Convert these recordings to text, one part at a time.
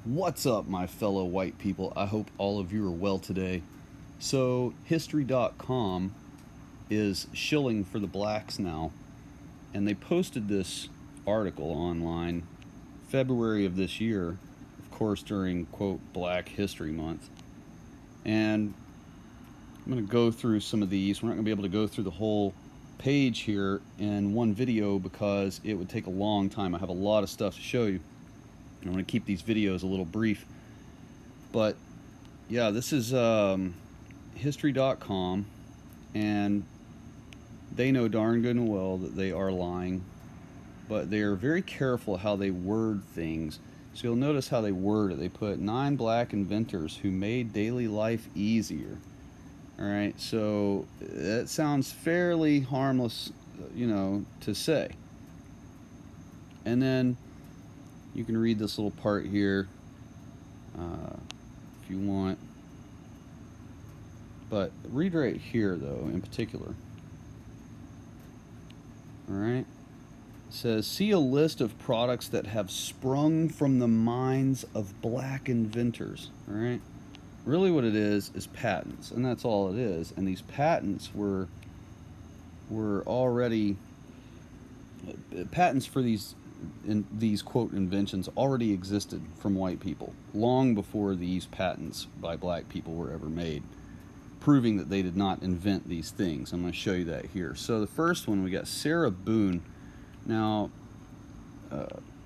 What's up, my fellow white people? I hope all of you are well today. So, History.com is shilling for the blacks now, and they posted this article online February of this year, of course, during, quote, Black History Month. And I'm going to go through some of these. We're not going to be able to go through the whole page here in one video because it would take a long time. I have a lot of stuff to show you. I'm going to keep these videos a little brief. But yeah, this is History.com, and they know darn good and well that they are lying, but they are very careful how they word things. So you'll notice how they word it. They put 9 black inventors who made daily life easier. Alright, so that sounds fairly harmless, to say. And then you can read this little part here if you want. But read right here, though, in particular. Alright. It says, see a list of products that have sprung from the minds of black inventors. Alright. Really what it is patents, and that's all it is. And these patents were already patents for these quote inventions already existed from white people long before these patents by black people were ever made, proving that they did not invent these things. I'm going to show you that here. So the first one, we got Sarah Boone. Now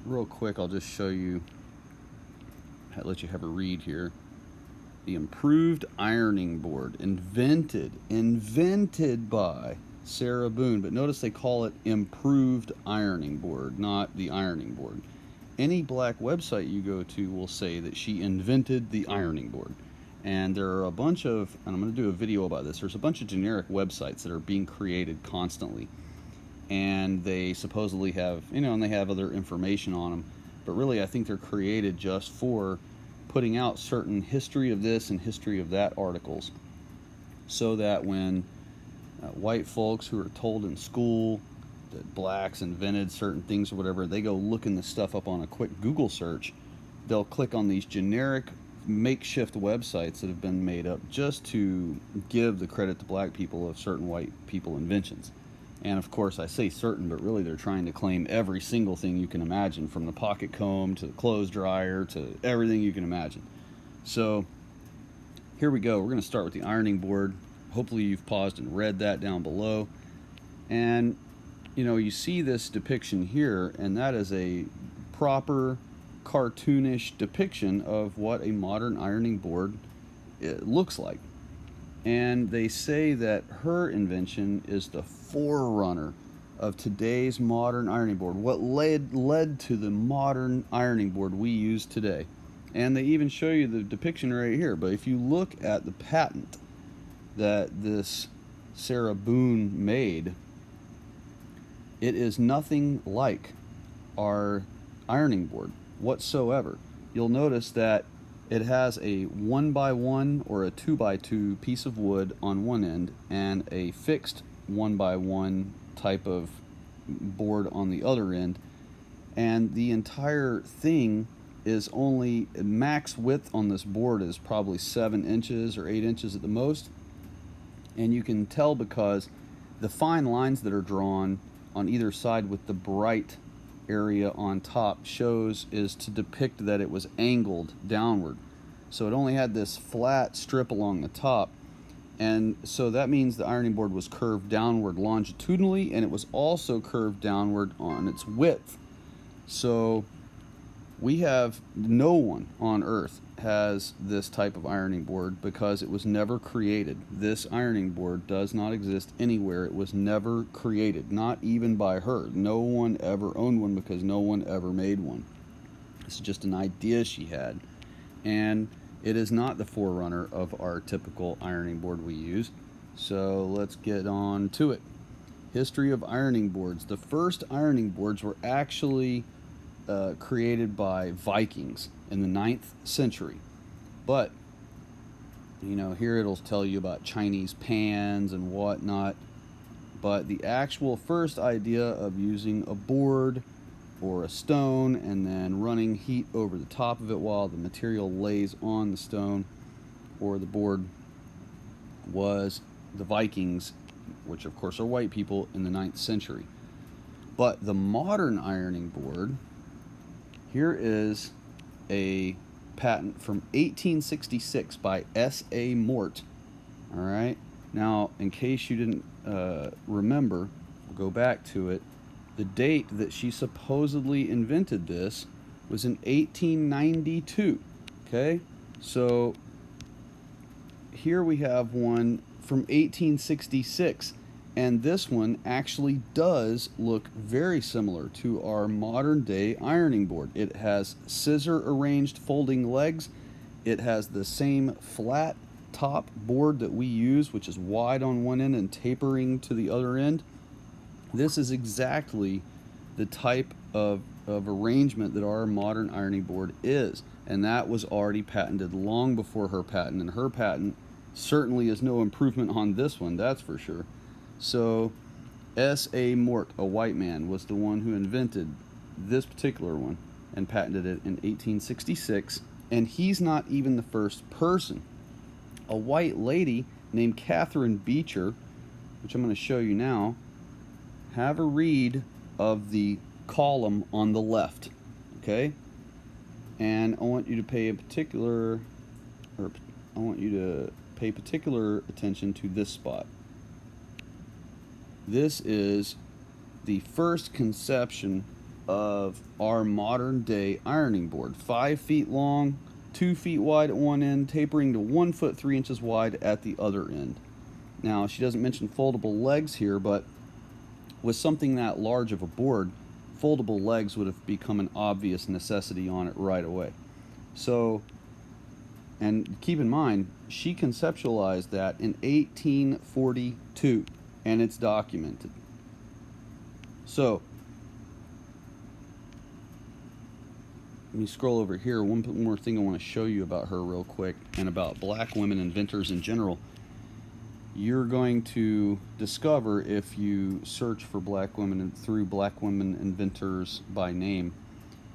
real quick, I'll just show you, let you have a read here. The improved ironing board, invented by Sarah Boone. But notice they call it improved ironing board, not the ironing board. Any black website you go to will say that she invented the ironing board. And there are a bunch of, and I'm going to do a video about this, there's a bunch of generic websites that are being created constantly. And they supposedly have, and they have other information on them. But really, I think they're created just for putting out certain history of this and history of that articles, so that when white folks who are told in school that blacks invented certain things or whatever, they go looking this stuff up on a quick Google search, they'll click on these generic makeshift websites that have been made up just to give the credit to black people of certain white people inventions. And of course, I say certain, but really they're trying to claim every single thing you can imagine, from the pocket comb to the clothes dryer to everything you can imagine. So here we go. We're going to start with the ironing board. Hopefully you've paused and read that down below. And, you see this depiction here, and that is a proper cartoonish depiction of what a modern ironing board looks like. And they say that her invention is the forerunner of today's modern ironing board, what led to the modern ironing board we use today. And they even show you the depiction right here. But if you look at the patent that this Sarah Boone made, it is nothing like our ironing board whatsoever. You'll notice that it has a 1x1 or a 2x2 piece of wood on one end and a fixed 1x1 type of board on the other end. And the entire thing is only, max width on this board is probably 7 inches or 8 inches at the most. And you can tell because the fine lines that are drawn on either side with the bright area on top is to depict that it was angled downward. So it only had this flat strip along the top, and so that means the ironing board was curved downward longitudinally, and it was also curved downward on its width. So no one on earth has this type of ironing board because it was never created. This ironing board does not exist anywhere. It was never created, not even by her. No one ever owned one because no one ever made one. It's just an idea she had. And it is not the forerunner of our typical ironing board we use. So let's get on to it. History of ironing boards. The first ironing boards were actually created by Vikings in the 9th century. But, here it'll tell you about Chinese pans and whatnot. But the actual first idea of using a board or a stone and then running heat over the top of it while the material lays on the stone or the board was the Vikings, which of course are white people, in the 9th century. But the modern ironing board, here is a patent from 1866 by S.A. Mort. All right. Now, in case you didn't remember, we'll go back to it. The date that she supposedly invented this was in 1892. Okay, so here we have one from 1866, and this one actually does look very similar to our modern day ironing board. It has scissor arranged folding legs. It has the same flat top board that we use, which is wide on one end and tapering to the other end. This is exactly the type of arrangement that our modern ironing board is, and that was already patented long before her patent, and her patent certainly is no improvement on this one, that's for sure. So S.A. Mort, a white man, was the one who invented this particular one and patented it in 1866, and he's not even the first person. A white lady named Catherine Beecher, which I'm going to show you now, have a read of the column on the left, okay? And I want you to pay particular attention to this spot. This is the first conception of our modern day ironing board. 5 feet long, 2 feet wide at one end, tapering to 1 foot 3 inches wide at the other end. Now, she doesn't mention foldable legs here, but with something that large of a board, foldable legs would have become an obvious necessity on it right away. So, and keep in mind, she conceptualized that in 1842, and it's documented. So, let me scroll over here. One more thing I want to show you about her real quick, and about black women inventors in general. You're going to discover, if you search for black women through black women inventors by name,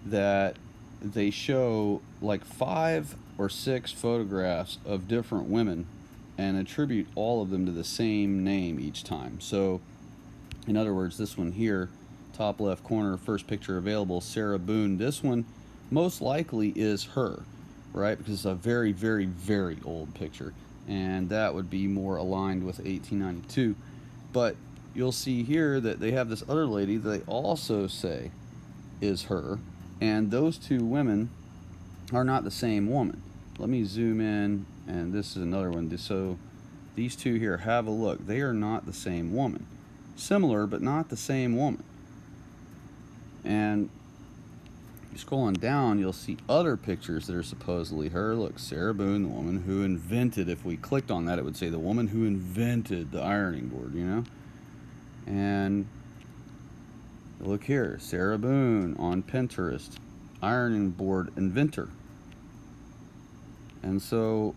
that they show like 5 or 6 photographs of different women and attribute all of them to the same name each time. So, in other words, this one here, top left corner, first picture available, Sarah Boone. This one most likely is her, right? Because it's a very, very, very old picture, and that would be more aligned with 1892. But you'll see here that they have this other lady that they also say is her, and those two women are not the same woman. Let me zoom in, and this is another one. So these two here, have a look. They are not the same woman. Similar, but not the same woman. And scrolling down, you'll see other pictures that are supposedly her. Look, Sarah Boone, the woman who invented, if we clicked on that, it would say the woman who invented the ironing board, you know? And look here, Sarah Boone on Pinterest, ironing board inventor. And so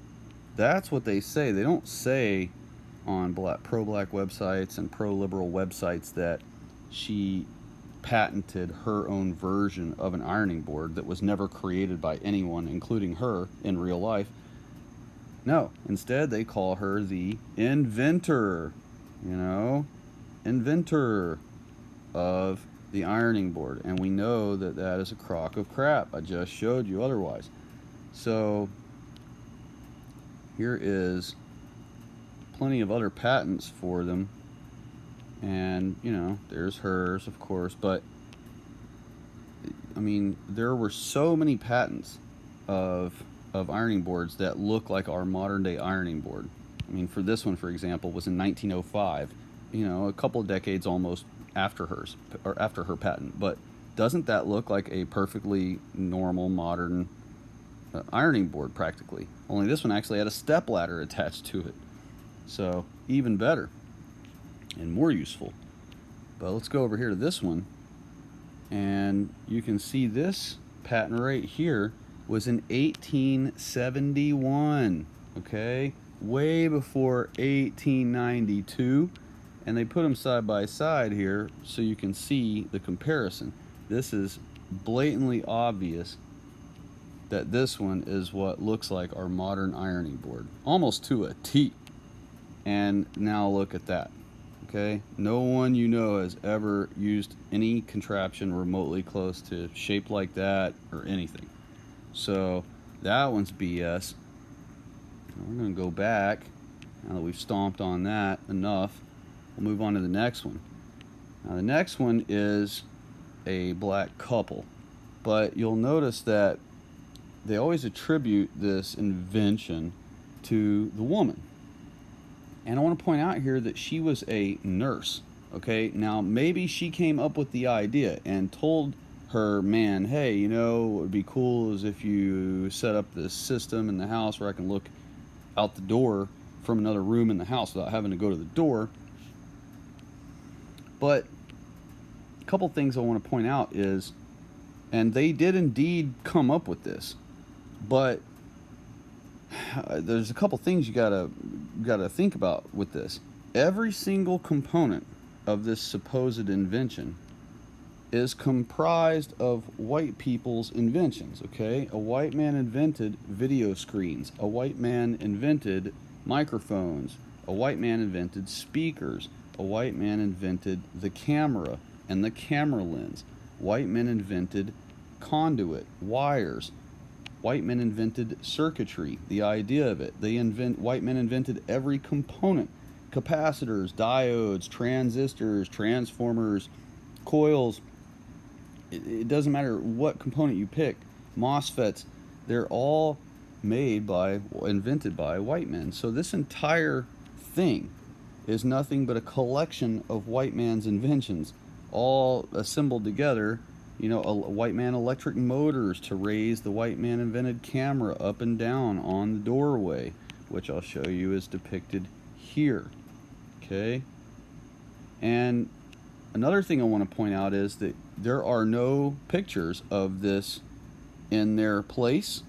that's what they say. They don't say on pro-black websites and pro-liberal websites that she patented her own version of an ironing board that was never created by anyone, including her, in real life. No, instead they call her the inventor, you know, inventor of the ironing board. And we know that that is a crock of crap. I just showed you otherwise. So here is plenty of other patents for them. And, you know, there's hers, of course, but, I mean, there were so many patents of ironing boards that look like our modern-day ironing board. I mean, for this one, for example, was in 1905, you know, a couple of decades almost after hers, or after her patent. But doesn't that look like a perfectly normal, modern ironing board, practically? Only this one actually had a stepladder attached to it. So, even better. And more useful. But let's go over here to this one, and you can see this patent right here was in 1871, okay, way before 1892, and they put them side by side here so you can see the comparison. this is blatantly obvious that this one is what looks like our modern ironing board, almost to a T. And now look at that. Okay, no one you know has ever used any contraption remotely close to shaped like that or anything. So that one's BS. We're going to go back. Now that we've stomped on that enough, we'll move on to the next one. Now the next one is a black couple, but you'll notice that they always attribute this invention to the woman. And I want to point out here that she was a nurse. Okay, now maybe she came up with the idea and told her man, hey, you know, what would be cool is if you set up this system in the house where I can look out the door from another room in the house without having to go to the door. But a couple things I want to point out is, and they did indeed come up with this, but there's a couple things you gotta think about with this. Every single component of this supposed invention is comprised of white people's inventions. Okay, a white man invented video screens, a white man invented microphones, a white man invented speakers, a white man invented the camera and the camera lens, white men invented conduit, wires, white men invented circuitry, the idea of it. White men invented every component: capacitors, diodes, transistors, transformers, coils. It doesn't matter what component you pick. MOSFETs, they're all invented by white men. So this entire thing is nothing but a collection of white man's inventions, all assembled together. You know, a white man electric motors to raise the white man invented camera up and down on the doorway, which I'll show you is depicted here. Okay? And another thing I want to point out is that there are no pictures of this in their place,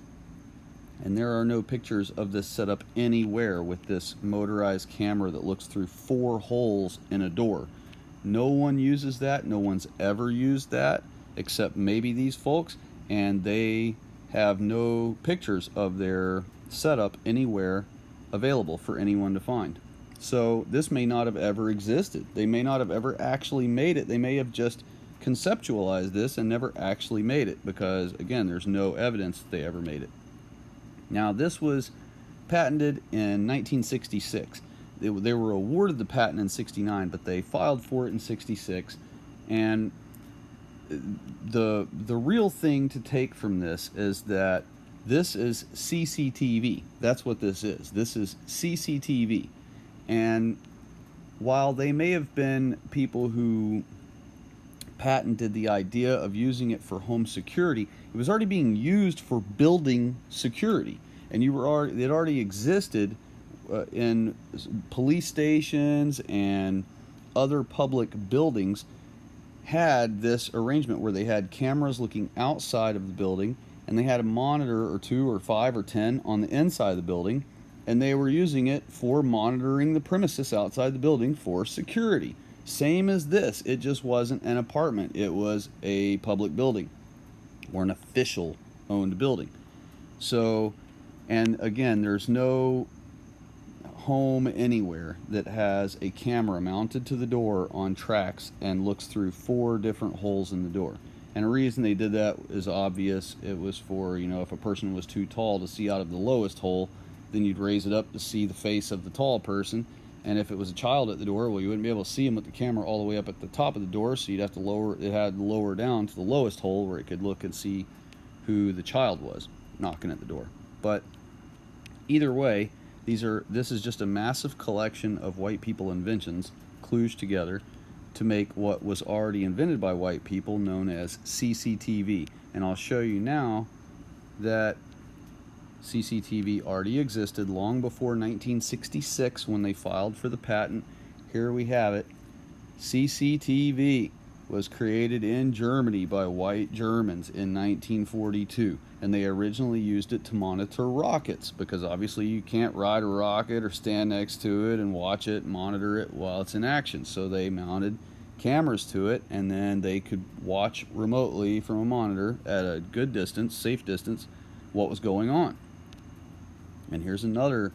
and there are no pictures of this set up anywhere with this motorized camera that looks through 4 holes in a door. No one uses that. No one's ever used that, except maybe these folks, and they have no pictures of their setup anywhere available for anyone to find. So this may not have ever existed. They may not have ever actually made it. They may have just conceptualized this and never actually made it, because again, there's no evidence that they ever made it. Now this was patented in 1966. They were awarded the patent in 69, but they filed for it in 66. And the real thing to take from this is that this is CCTV. That's what this is. This is CCTV. And while they may have been people who patented the idea of using it for home security, it was already being used for building security. And it already existed in police stations and other public buildings had this arrangement where they had cameras looking outside of the building, and they had a monitor or 2 or 5 or 10 on the inside of the building, and they were using it for monitoring the premises outside the building for security. Same as this, it just wasn't an apartment, it was a public building or an official owned building. So, and again, there's no home anywhere that has a camera mounted to the door on tracks and looks through 4 different holes in the door. And the reason they did that is obvious. It was for, you know, if a person was too tall to see out of the lowest hole, then you'd raise it up to see the face of the tall person. And if it was a child at the door, well, you wouldn't be able to see him with the camera all the way up at the top of the door, so you'd have to lower down to the lowest hole where it could look and see who the child was knocking at the door. But either way, this is just a massive collection of white people inventions kludged together to make what was already invented by white people, known as CCTV. And I'll show you now that CCTV already existed long before 1966 when they filed for the patent. Here we have it. CCTV was created in Germany by white Germans in 1942, and they originally used it to monitor rockets, because obviously you can't ride a rocket or stand next to it and watch it, monitor it while it's in action. So they mounted cameras to it, and then they could watch remotely from a monitor at a good distance, safe distance, what was going on. And here's another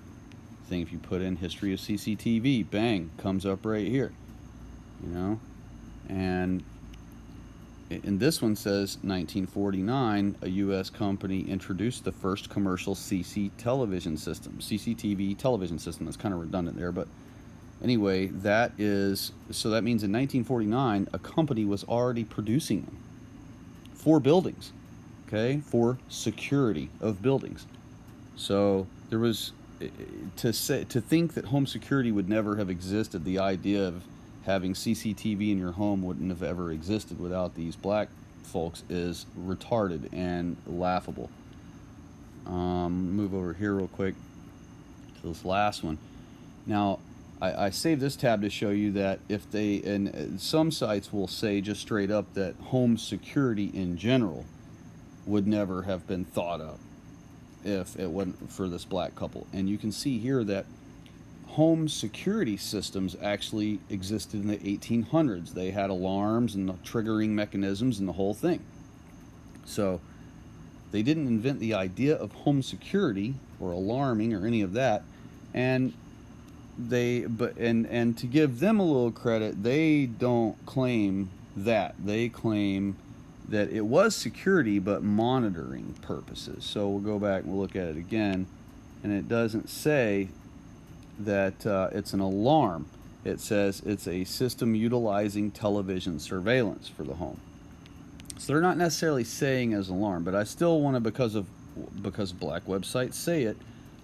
thing. If you put in history of CCTV, bang, comes up right here, you know. And this one says 1949, a U.S. company introduced the first commercial CCTV television system. That's kind of redundant there, but anyway, that means in 1949, a company was already producing them for buildings, okay, for security of buildings. So there was, to think that home security would never have existed, the idea of having CCTV in your home wouldn't have ever existed without these black folks, is retarded and laughable. Move over here real quick to this last one. Now, I saved this tab to show you that if they, and some sites will say just straight up that home security in general would never have been thought of if it wasn't for this black couple. And you can see here that home security systems actually existed in the 1800s. They had alarms and the triggering mechanisms and the whole thing. So they didn't invent the idea of home security or alarming or any of that. And to give them a little credit, they don't claim that. They claim that it was security but monitoring purposes. So we'll go back and we'll look at it again, and it doesn't say that it's an alarm. It says it's a system utilizing television surveillance for the home. So they're not necessarily saying as alarm, but I still want to, because black websites say it,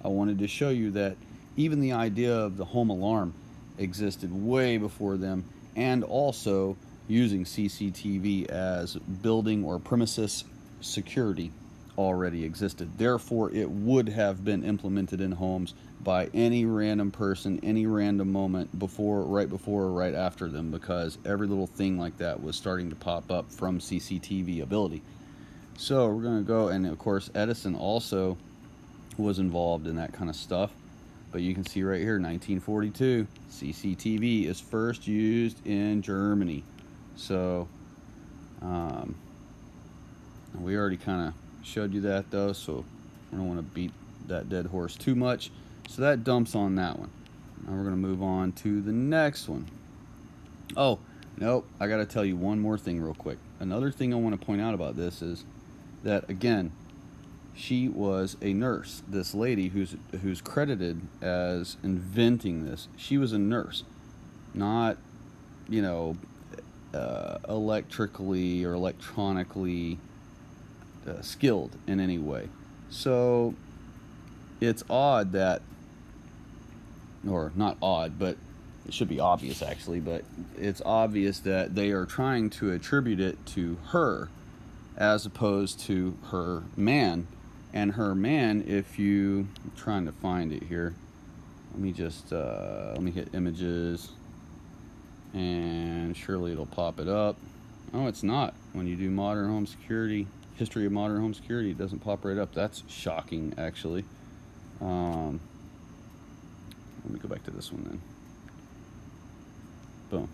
I wanted to show you that even the idea of the home alarm existed way before them, and also using CCTV as building or premises security already existed. Therefore, it would have been implemented in homes by any random person, any random moment, right before or right after them, because every little thing like that was starting to pop up from CCTV ability. So we're going to go, and of course Edison also was involved in that kind of stuff. But you can see right here, 1942, CCTV is first used in Germany. So we already kind of showed you that though, so I don't want to beat that dead horse too much. So that dumps on that one. Now we're going to move on to the next one. Oh, nope, I got to tell you one more thing real quick. Another thing I want to point out about this is that, again, she was a nurse. This lady who's credited as inventing this, she was a nurse, not, electrically or electronically skilled in any way. So it's odd that, or not odd, but it should be obvious actually, but it's obvious that they are trying to attribute it to her as opposed to her man. And her man, if I'm trying to find it here, let me hit images, and surely it'll pop it up. Oh, it's not. When you do modern home security, history of modern home security, it doesn't pop right up. That's shocking, actually. Let me go back to this one then. Boom.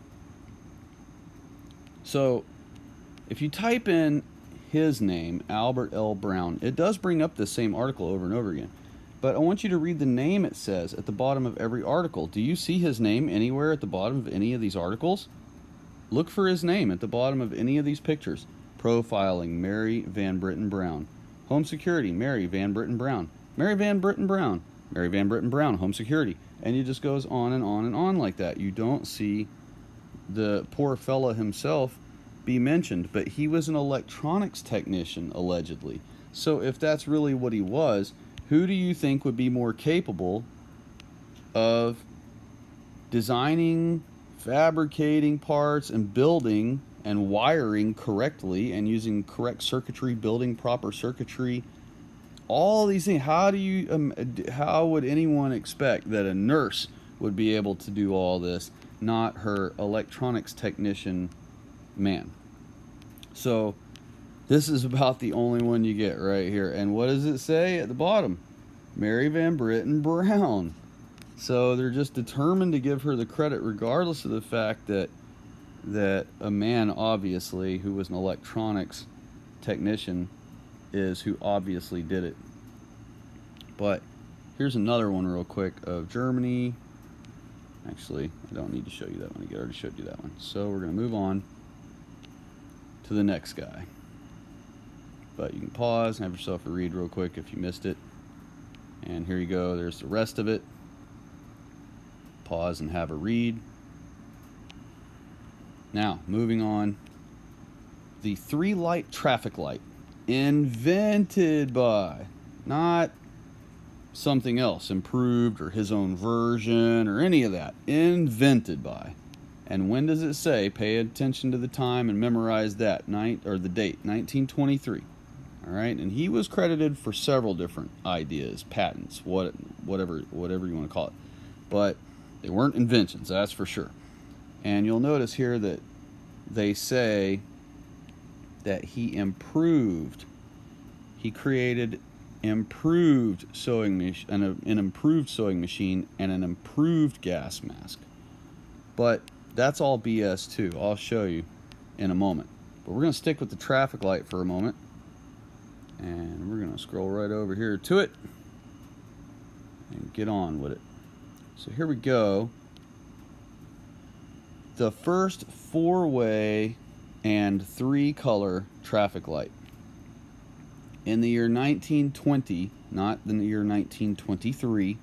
So if you type in his name, Albert L. Brown, it does bring up the same article over and over again. But I want you to read the name it says at the bottom of every article. Do you see his name anywhere at the bottom of any of these articles? Look for his name at the bottom of any of these pictures. Profiling, Mary Van Britten Brown. Home security, Mary Van Britten Brown. Mary Van Britten Brown. Mary Van Britten Brown, home security. And it just goes on and on and on like that. You don't see the poor fella himself be mentioned, but he was an electronics technician, allegedly. So if that's really what he was, who do you think would be more capable of designing, fabricating parts, and building and wiring correctly and using correct circuitry, building proper circuitry, all these things? How would anyone expect that a nurse would be able to do all this, not her electronics technician man? So this is about the only one you get right here. And what does it say at the bottom? Mary Van Britten Brown. So they're just determined to give her the credit regardless of the fact that that a man, obviously, who was an electronics technician, is who obviously did it. But here's another one real quick of Germany. Actually, I don't need to show you that one. I already showed you that one. So we're going to move on to the next guy. But you can pause and have yourself a read real quick if you missed it. And here you go. There's the rest of it. Pause and have a read. Now, moving on. The 3-light traffic light. Invented by, not something else, improved or his own version or any of that. Invented by. And when does it say? Pay attention to the time and memorize that the date, 1923. All right, and he was credited for several different ideas, patents, whatever you want to call it, but they weren't inventions, that's for sure. And you'll notice here that they say that he created improved sewing machine, an improved sewing machine, and an improved gas mask. But that's all BS too. I'll show you in a moment. But we're going to stick with the traffic light for a moment. And we're going to scroll right over here to it and get on with it. So here we go. The first 4-way and 3-color traffic light. In the year 1920, not in the year 1923,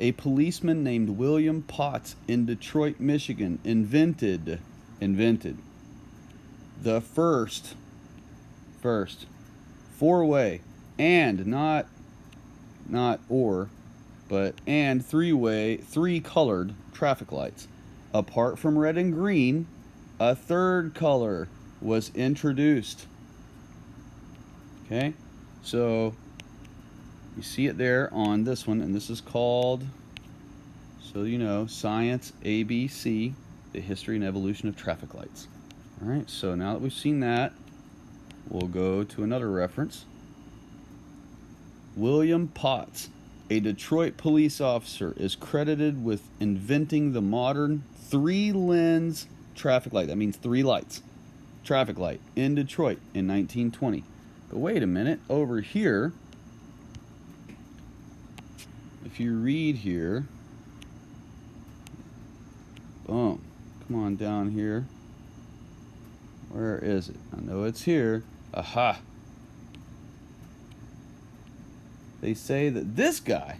a policeman named William Potts in Detroit, Michigan invented the first 4-way and not or, but and 3-way, 3-colored traffic lights. Apart from red and green, a 3rd color was introduced. Okay, so you see it there on this one, and this is called, so you know, Science ABC, the history and evolution of traffic lights. All right, so now that we've seen that, we'll go to another reference. William Potts, a Detroit police officer, is credited with inventing the modern 3-lens traffic light. That means 3 lights. Traffic light in Detroit in 1920. But wait a minute, over here, if you read here, boom, come on down here. Where is it? I know it's here. Aha. They say that this guy,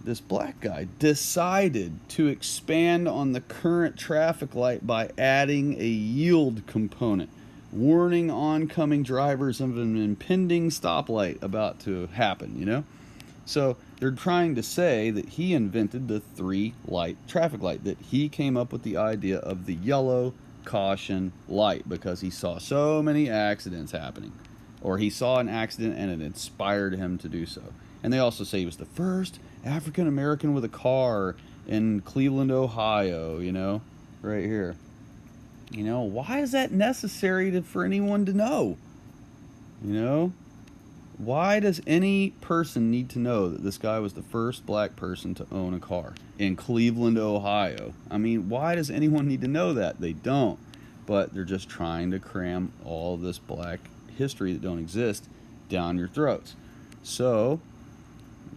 this black guy, decided to expand on the current traffic light by adding a yield component, warning oncoming drivers of an impending stoplight about to happen, you know? So they're trying to say that he invented the 3-light traffic light, that he came up with the idea of the yellow caution light because he saw so many accidents happening, or he saw an accident and it inspired him to do so. And they also say he was the first African American with a car in Cleveland, Ohio, you know, right here. You know, why is that necessary for anyone to know? You know, why does any person need to know that this guy was the first black person to own a car in Cleveland, Ohio? I mean, why does anyone need to know that? They don't. But they're just trying to cram all this black history that don't exist down your throats. So,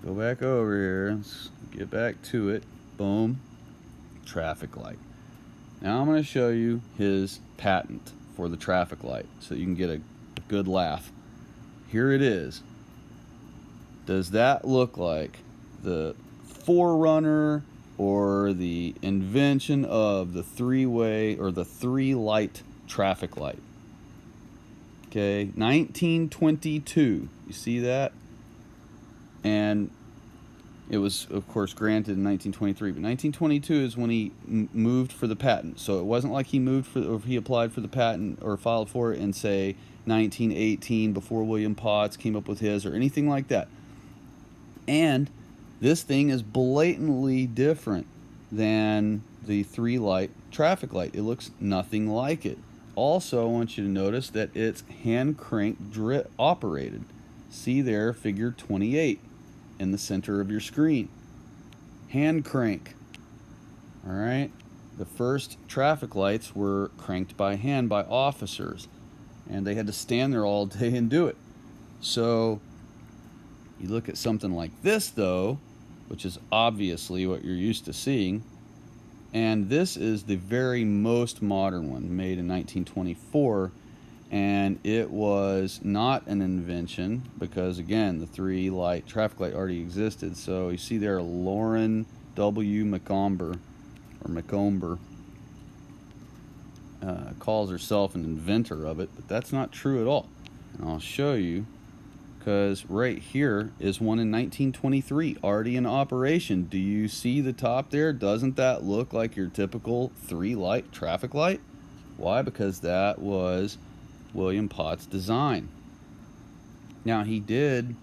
go back over here. Let's get back to it. Boom. Traffic light. Now I'm going to show you his patent for the traffic light so you can get a good laugh. Here it is. Does that look like the forerunner or the invention of the 3-way or the 3-light traffic light? Okay, 1922. You see that? And it was, of course, granted in 1923. But 1922 is when he moved for the patent. So it wasn't like he moved for, or he applied for the patent or filed for it in, say, 1918 before William Potts came up with his or anything like that. And this thing is blatantly different than the 3-light traffic light. It looks nothing like it. Also, I want you to notice that it's hand crank operated. See there, figure 28 in the center of your screen. Hand crank. All right, the first traffic lights were cranked by hand by officers, and they had to stand there all day and do it. So you look at something like this, though, which is obviously what you're used to seeing, and this is the very most modern one, made in 1924, and it was not an invention because, again, the three-light traffic light already existed. So you see there, Lauren W. McComber, calls herself an inventor of it, but that's not true at all. And I'll show you, because right here is one in 1923, already in operation. Do you see the top there? Doesn't that look like your typical three-light traffic light? Why? Because that was William Potts' design. Now, he did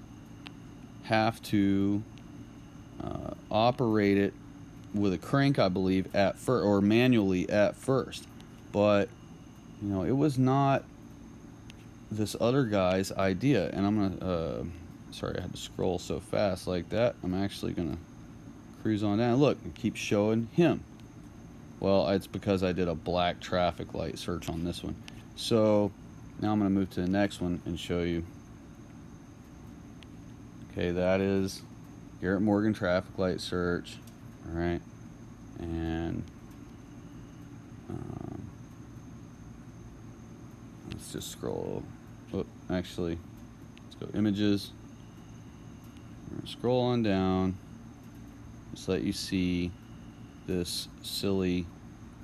have to operate it with a crank, I believe, at first, or manually at first. But, you know, it was not this other guy's idea. And I'm gonna, sorry, I had to scroll so fast like that. I'm actually gonna cruise on down. Look, it keeps showing him. Well, it's because I did a black traffic light search on this one. So now I'm gonna move to the next one and show you. Okay, that is Garrett Morgan traffic light search. All right, and let's just scroll. Oh, actually, let's go images. Scroll on down. Just let you see this silly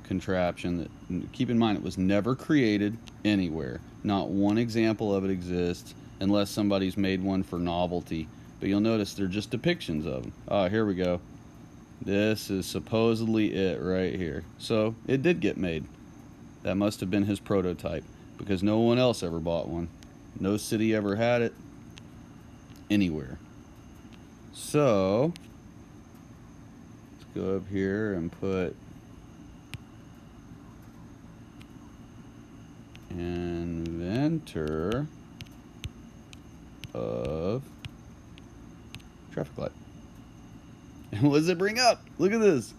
contraption that, keep in mind, it was never created anywhere. Not one example of it exists unless somebody's made one for novelty. But you'll notice they're just depictions of them. Oh, here we go. This is supposedly it right here. So it did get made. That must have been his prototype, because no one else ever bought one. No city ever had it anywhere. So let's go up here and put inventor of traffic light. And what does it bring up? Look at this.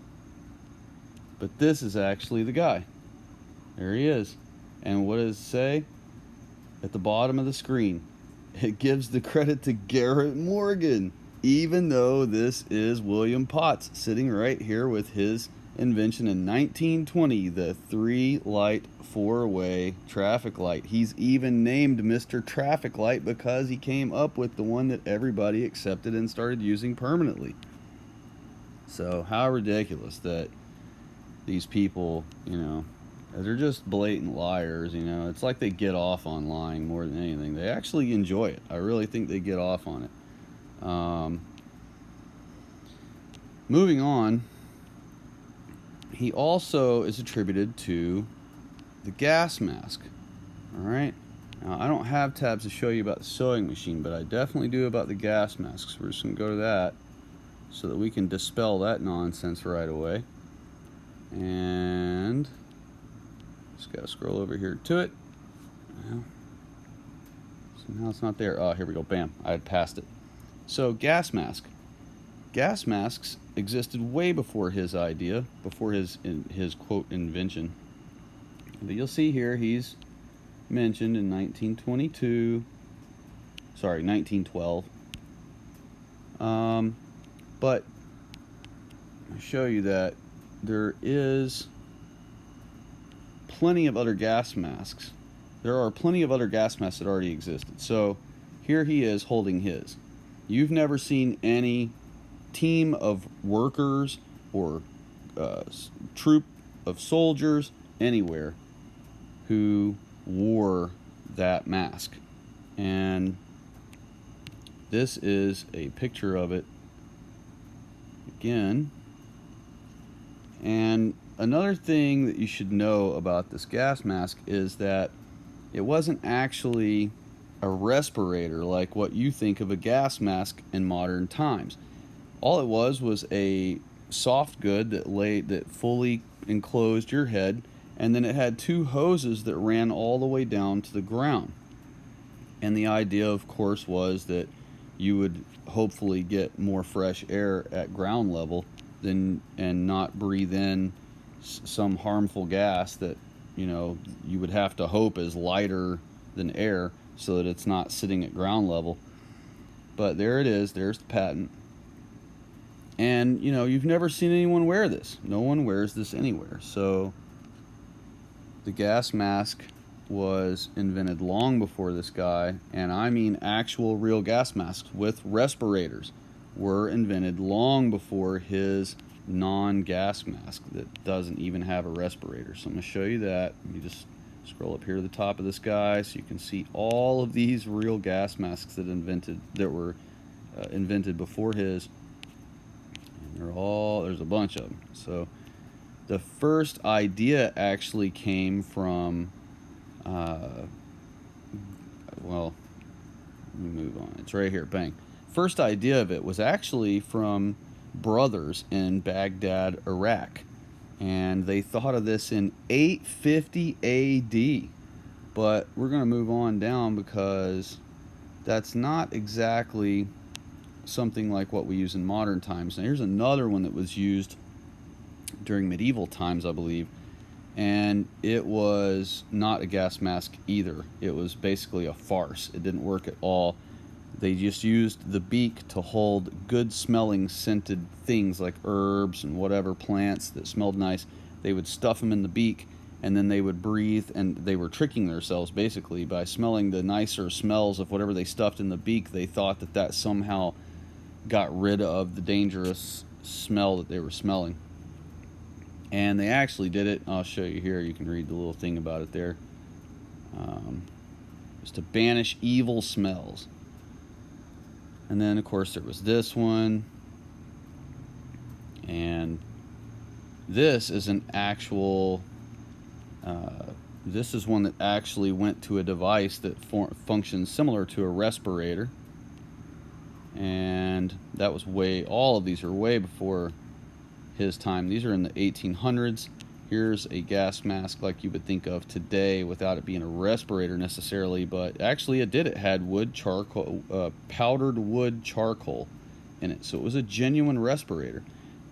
But this is actually the guy. There he is. And what does it say? At the bottom of the screen, it gives the credit to Garrett Morgan, even though this is William Potts sitting right here with his invention in 1920, the three-light four-way traffic light. He's even named Mr. Traffic Light because he came up with the one that everybody accepted and started using permanently. So how ridiculous that these people, you know, they're just blatant liars, you know. It's like they get off on lying more than anything. They actually enjoy it. I really think they get off on it. Moving on, he also is attributed to the gas mask. All right. Now, I don't have tabs to show you about the sewing machine, but I definitely do about the gas mask. So we're just going to go to that so that we can dispel that nonsense right away. And just got to scroll over here to it. Well, so now it's not there. Oh, here we go. Bam. I had passed it. So gas mask. Gas masks existed way before his idea, before his quote invention. But you'll see here he's mentioned in 1912. But I'll show you that there is plenty of other gas masks. There are plenty of other gas masks that already existed. So here he is holding his. You've never seen any team of workers or troop of soldiers anywhere who wore that mask. And this is a picture of it again. And another thing that you should know about this gas mask is that it wasn't actually a respirator like what you think of a gas mask in modern times. All it was a soft good that fully enclosed your head, and then it had two hoses that ran all the way down to the ground. And the idea, of course, was that you would hopefully get more fresh air at ground level and not breathe in some harmful gas that, you know, you would have to hope is lighter than air so that it's not sitting at ground level. But there it is. There's the patent. And, you know, you've never seen anyone wear this. No one wears this anywhere. So the gas mask was invented long before this guy, and I mean actual real gas masks with respirators were invented long before his non-gas mask that doesn't even have a respirator. So I'm going to show you that. Let me just scroll up here to the top of this guy so you can see all of these real gas masks that were invented before his. And there's a bunch of them. So the first idea actually came from well, let me move on. It's right here. Bang. First idea of it was actually from brothers in Baghdad, Iraq. And they thought of this in 850 AD. But we're going to move on down because that's not exactly something like what we use in modern times. Now, here's another one that was used during medieval times, I believe. And it was not a gas mask either. It was basically a farce. It didn't work at all. They just used the beak to hold good smelling scented things like herbs and whatever plants that smelled nice. They would stuff them in the beak and then they would breathe, and they were tricking themselves basically by smelling the nicer smells of whatever they stuffed in the beak. They thought that that somehow got rid of the dangerous smell that they were smelling. And they actually did it. I'll show you here. You can read the little thing about it there. It's to banish evil smells. And then, of course, there was this one. And this is an actual... this is one that actually went to a device that functions similar to a respirator. And that was all of these are way before his time. These are in the 1800s. Here's a gas mask like you would think of today without it being a respirator necessarily, but actually it did. It had wood charcoal, powdered wood charcoal in it, so it was a genuine respirator.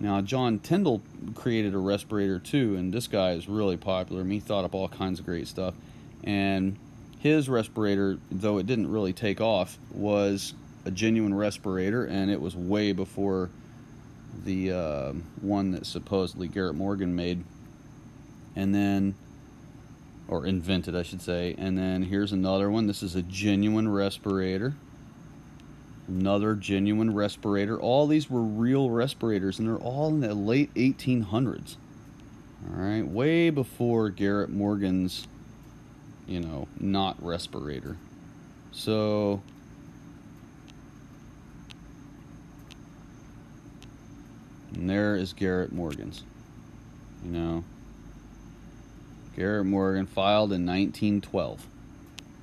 Now, John Tyndall created a respirator too, and this guy is really popular. I mean, he thought up all kinds of great stuff, and his respirator, though it didn't really take off, was a genuine respirator, and it was way before the one that supposedly Garrett Morgan made, and then, or invented, I should say. And then here's another one. This is a genuine respirator. Another genuine respirator. All these were real respirators, and they're all in the late 1800s. All right, way before Garrett Morgan's, you know, not respirator. So and there is Garrett Morgan's. You know, Garrett Morgan filed in 1912.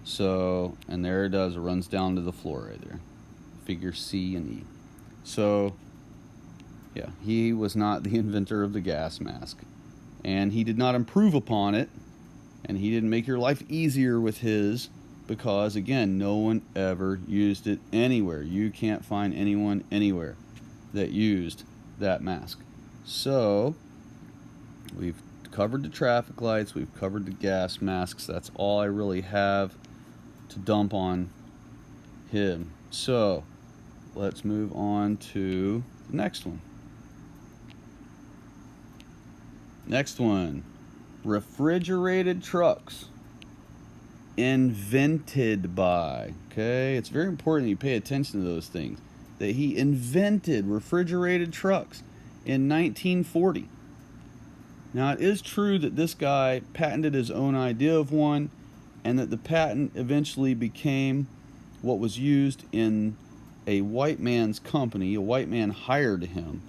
So, and there it does. It runs down to the floor right there. Figure C and E. So, yeah, he was not the inventor of the gas mask. And he did not improve upon it. And he didn't make your life easier with his, because, again, no one ever used it anywhere. You can't find anyone anywhere that used that mask. So we've covered the traffic lights, we've covered the gas masks. That's all I really have to dump on him. So let's move on to the next one. Refrigerated trucks. Invented by. Okay, it's very important that you pay attention to those things. That he invented refrigerated trucks in 1940. Now, it is true that this guy patented his own idea of one, and that the patent eventually became what was used in a white man's company. A white man hired him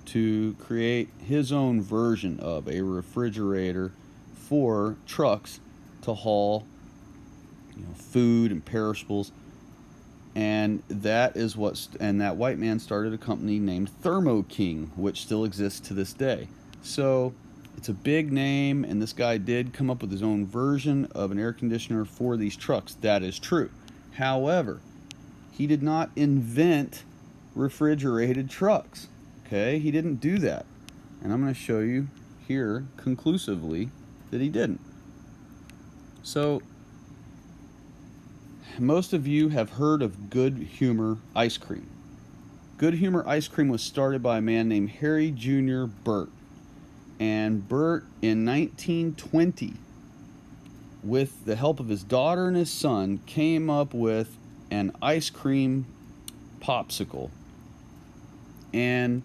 to create his own version of a refrigerator for trucks to haul, you know, food and perishables. And that is and that white man started a company named Thermo King, which still exists to this day. So it's a big name, and this guy did come up with his own version of an air conditioner for these trucks. That is true. However, he did not invent refrigerated trucks. Okay, he didn't do that. And I'm going to show you here conclusively that he didn't. So, most of you have heard of Good Humor ice cream. Good Humor ice cream was started by a man named Harry Jr. Burt. And Burt, in 1920, with the help of his daughter and his son, came up with an ice cream popsicle. And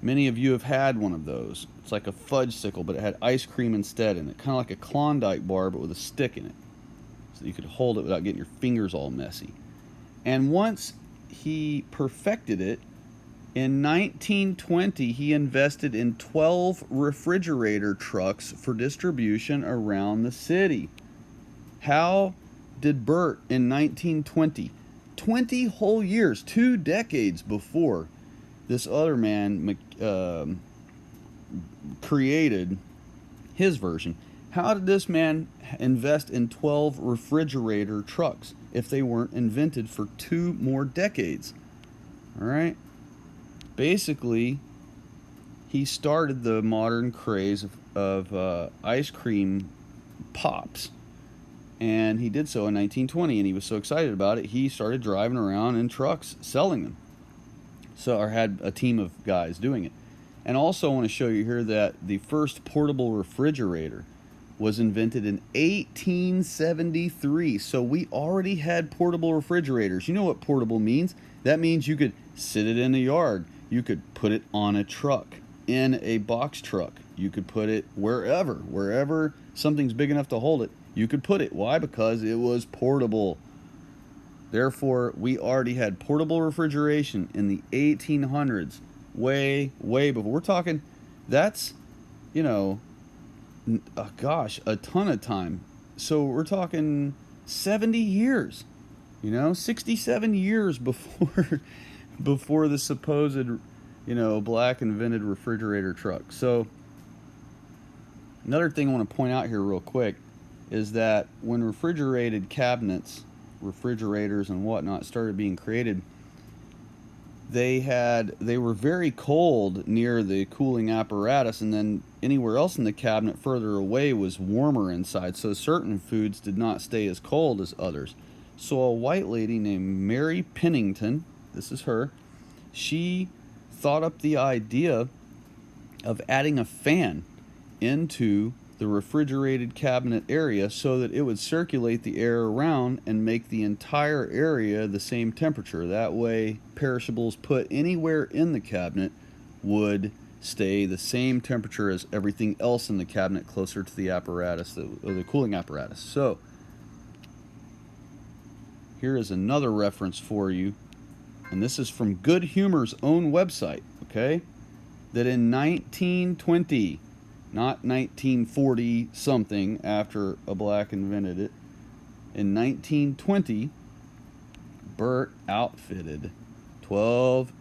many of you have had one of those. It's like a fudge-sicle, but it had ice cream instead in it. Kind of like a Klondike bar, but with a stick in it. So you could hold it without getting your fingers all messy. And once he perfected it, in 1920, he invested in 12 refrigerator trucks for distribution around the city. How did Burt in 1920, 20 whole years, 2 decades before this other man created his version, how did this man invest in 12 refrigerator trucks if they weren't invented for 2 more decades? All right. Basically, he started the modern craze of ice cream pops. And he did so in 1920, and he was so excited about it, he started driving around in trucks selling them. So, or had a team of guys doing it. And also I want to show you here that the first portable refrigerator was invented in 1873. So we already had portable refrigerators. You know what portable means? That means you could sit it in the yard. You could put it on a truck, in a box truck. You could put it wherever something's big enough to hold it, you could put it. Why? Because it was portable. Therefore, we already had portable refrigeration in the 1800s, way before. We're talking, that's, you know, gosh, a ton of time. So we're talking 70 years, 67 years before before the supposed, black invented refrigerator truck. So another thing I want to point out here real quick is that when refrigerated cabinets, refrigerators and whatnot started being created, they were very cold near the cooling apparatus, and then anywhere else in the cabinet further away was warmer inside, so certain foods did not stay as cold as others. So a white lady named Mary Pennington, this is her, she thought up the idea of adding a fan into the refrigerated cabinet area so that it would circulate the air around and make the entire area the same temperature. That way, perishables put anywhere in the cabinet would stay the same temperature as everything else in the cabinet closer to the apparatus, the cooling apparatus. So, here is another reference for you, and this is from Good Humor's own website, okay? That in 1920, not 1940 something after a black invented it, in 1920, Burt outfitted 12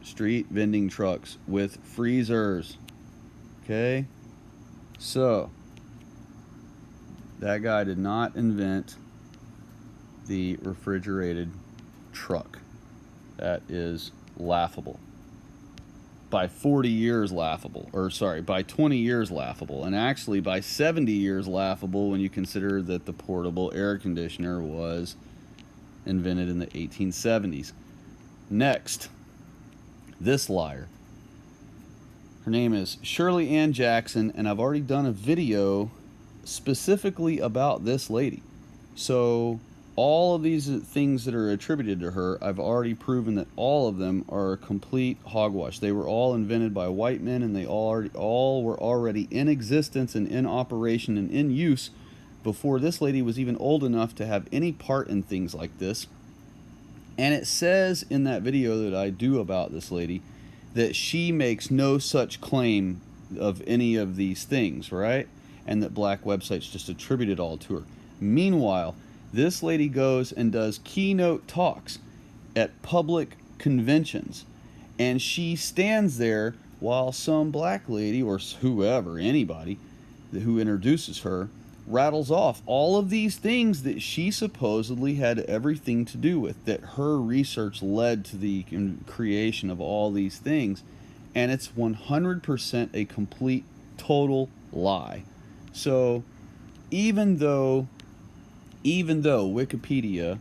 street vending trucks with freezers. Okay? So, that guy did not invent the refrigerated truck. That is laughable. By 40 years laughable, or sorry, by 20 years laughable, and actually by 70 years laughable when you consider that the portable air conditioner was invented in the 1870s. Next, this liar. Her name is Shirley Ann Jackson, and I've already done a video specifically about this lady. So all of these things that are attributed to her, I've already proven that all of them are complete hogwash. They were all invented by white men, and they all were already in existence and in operation and in use before this lady was even old enough to have any part in things like this. And it says in that video that I do about this lady that she makes no such claim of any of these things, right? And that black websites just attribute it all to her. Meanwhile, this lady goes and does keynote talks at public conventions, and she stands there while some black lady or whoever, anybody who introduces her, rattles off all of these things that she supposedly had everything to do with, that her research led to the creation of all these things. And it's 100% a complete total lie. So even though Wikipedia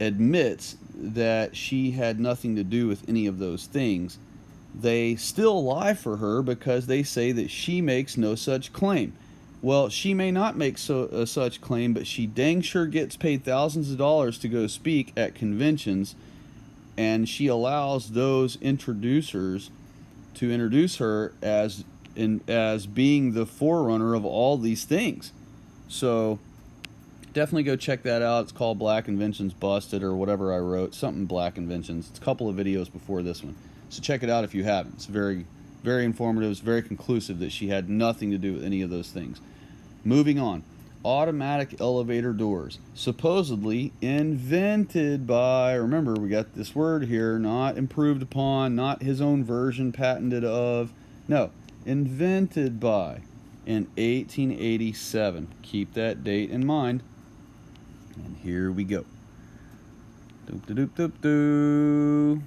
admits that she had nothing to do with any of those things, they still lie for her because they say that she makes no such claim. Well, she may not make such claim, but she dang sure gets paid thousands of dollars to go speak at conventions, and she allows those introducers to introduce her as being the forerunner of all these things. So definitely go check that out. It's called Black Inventions Busted, or whatever I wrote, something Black Inventions. It's a couple of videos before this one, so check it out if you haven't. It's very, very informative. It's very conclusive that she had nothing to do with any of those things. Moving on. Automatic elevator doors, supposedly invented by, remember we got this word here, not improved upon, not his own version patented of, no, invented by, in 1887. Keep that date in mind. And here we go. Doop doop doop doop.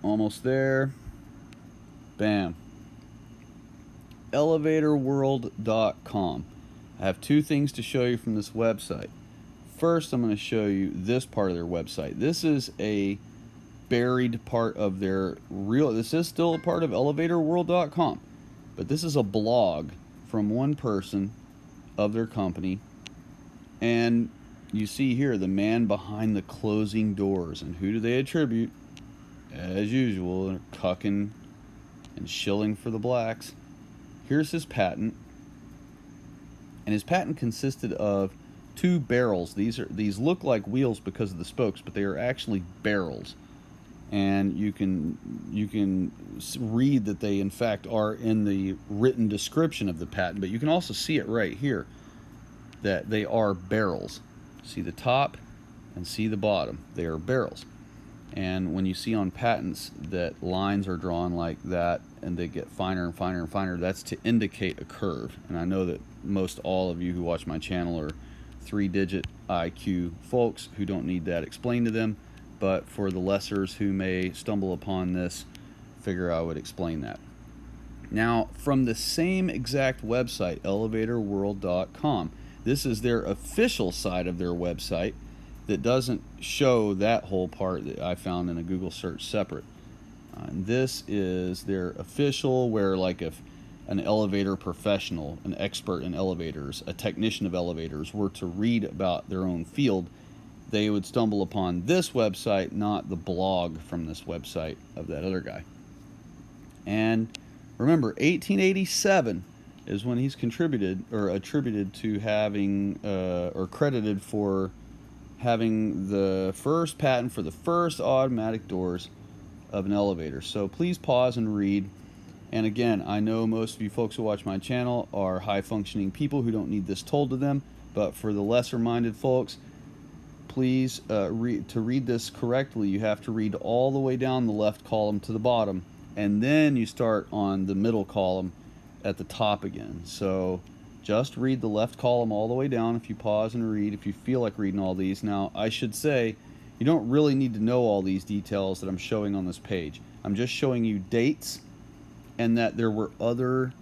Almost there. Bam. Elevatorworld.com. I have two things to show you from this website. First, I'm going to show you this part of their website. This is a buried part of their this is still a part of elevatorworld.com, but this is a blog from one person of their company. And you see here the man behind the closing doors. And who do they attribute? As usual, they're cucking and shilling for the blacks. Here's his patent. And his patent consisted of two barrels. These look like wheels because of the spokes, but they are actually barrels. And you can read that they in fact are in the written description of the patent, but you can also see it right here that they are barrels. See the top and see the bottom. They are barrels. And when you see on patents that lines are drawn like that and they get finer and finer and finer, that's to indicate a curve. And I know that most all of you who watch my channel are 3-digit IQ folks who don't need that explained to them, but for the lessers who may stumble upon this, figure I would explain that. Now, from the same exact website, elevatorworld.com, this is their official side of their website that doesn't show that whole part that I found in a Google search separate. And this is their official, where like if an elevator professional, an expert in elevators, a technician of elevators were to read about their own field, they would stumble upon this website, not the blog from this website of that other guy. And remember, 1887 is when he's contributed or attributed to having or credited for having the first patent for the first automatic doors of an elevator. So please pause and read. And again, I know most of you folks who watch my channel are high functioning people who don't need this told to them, but for the lesser minded folks, please to read this correctly, you have to read all the way down the left column to the bottom, and then you start on the middle column at the top again. So just read the left column all the way down if you pause and read, if you feel like reading all these. Now, I should say, you don't really need to know all these details that I'm showing on this page. I'm just showing you dates and that there were other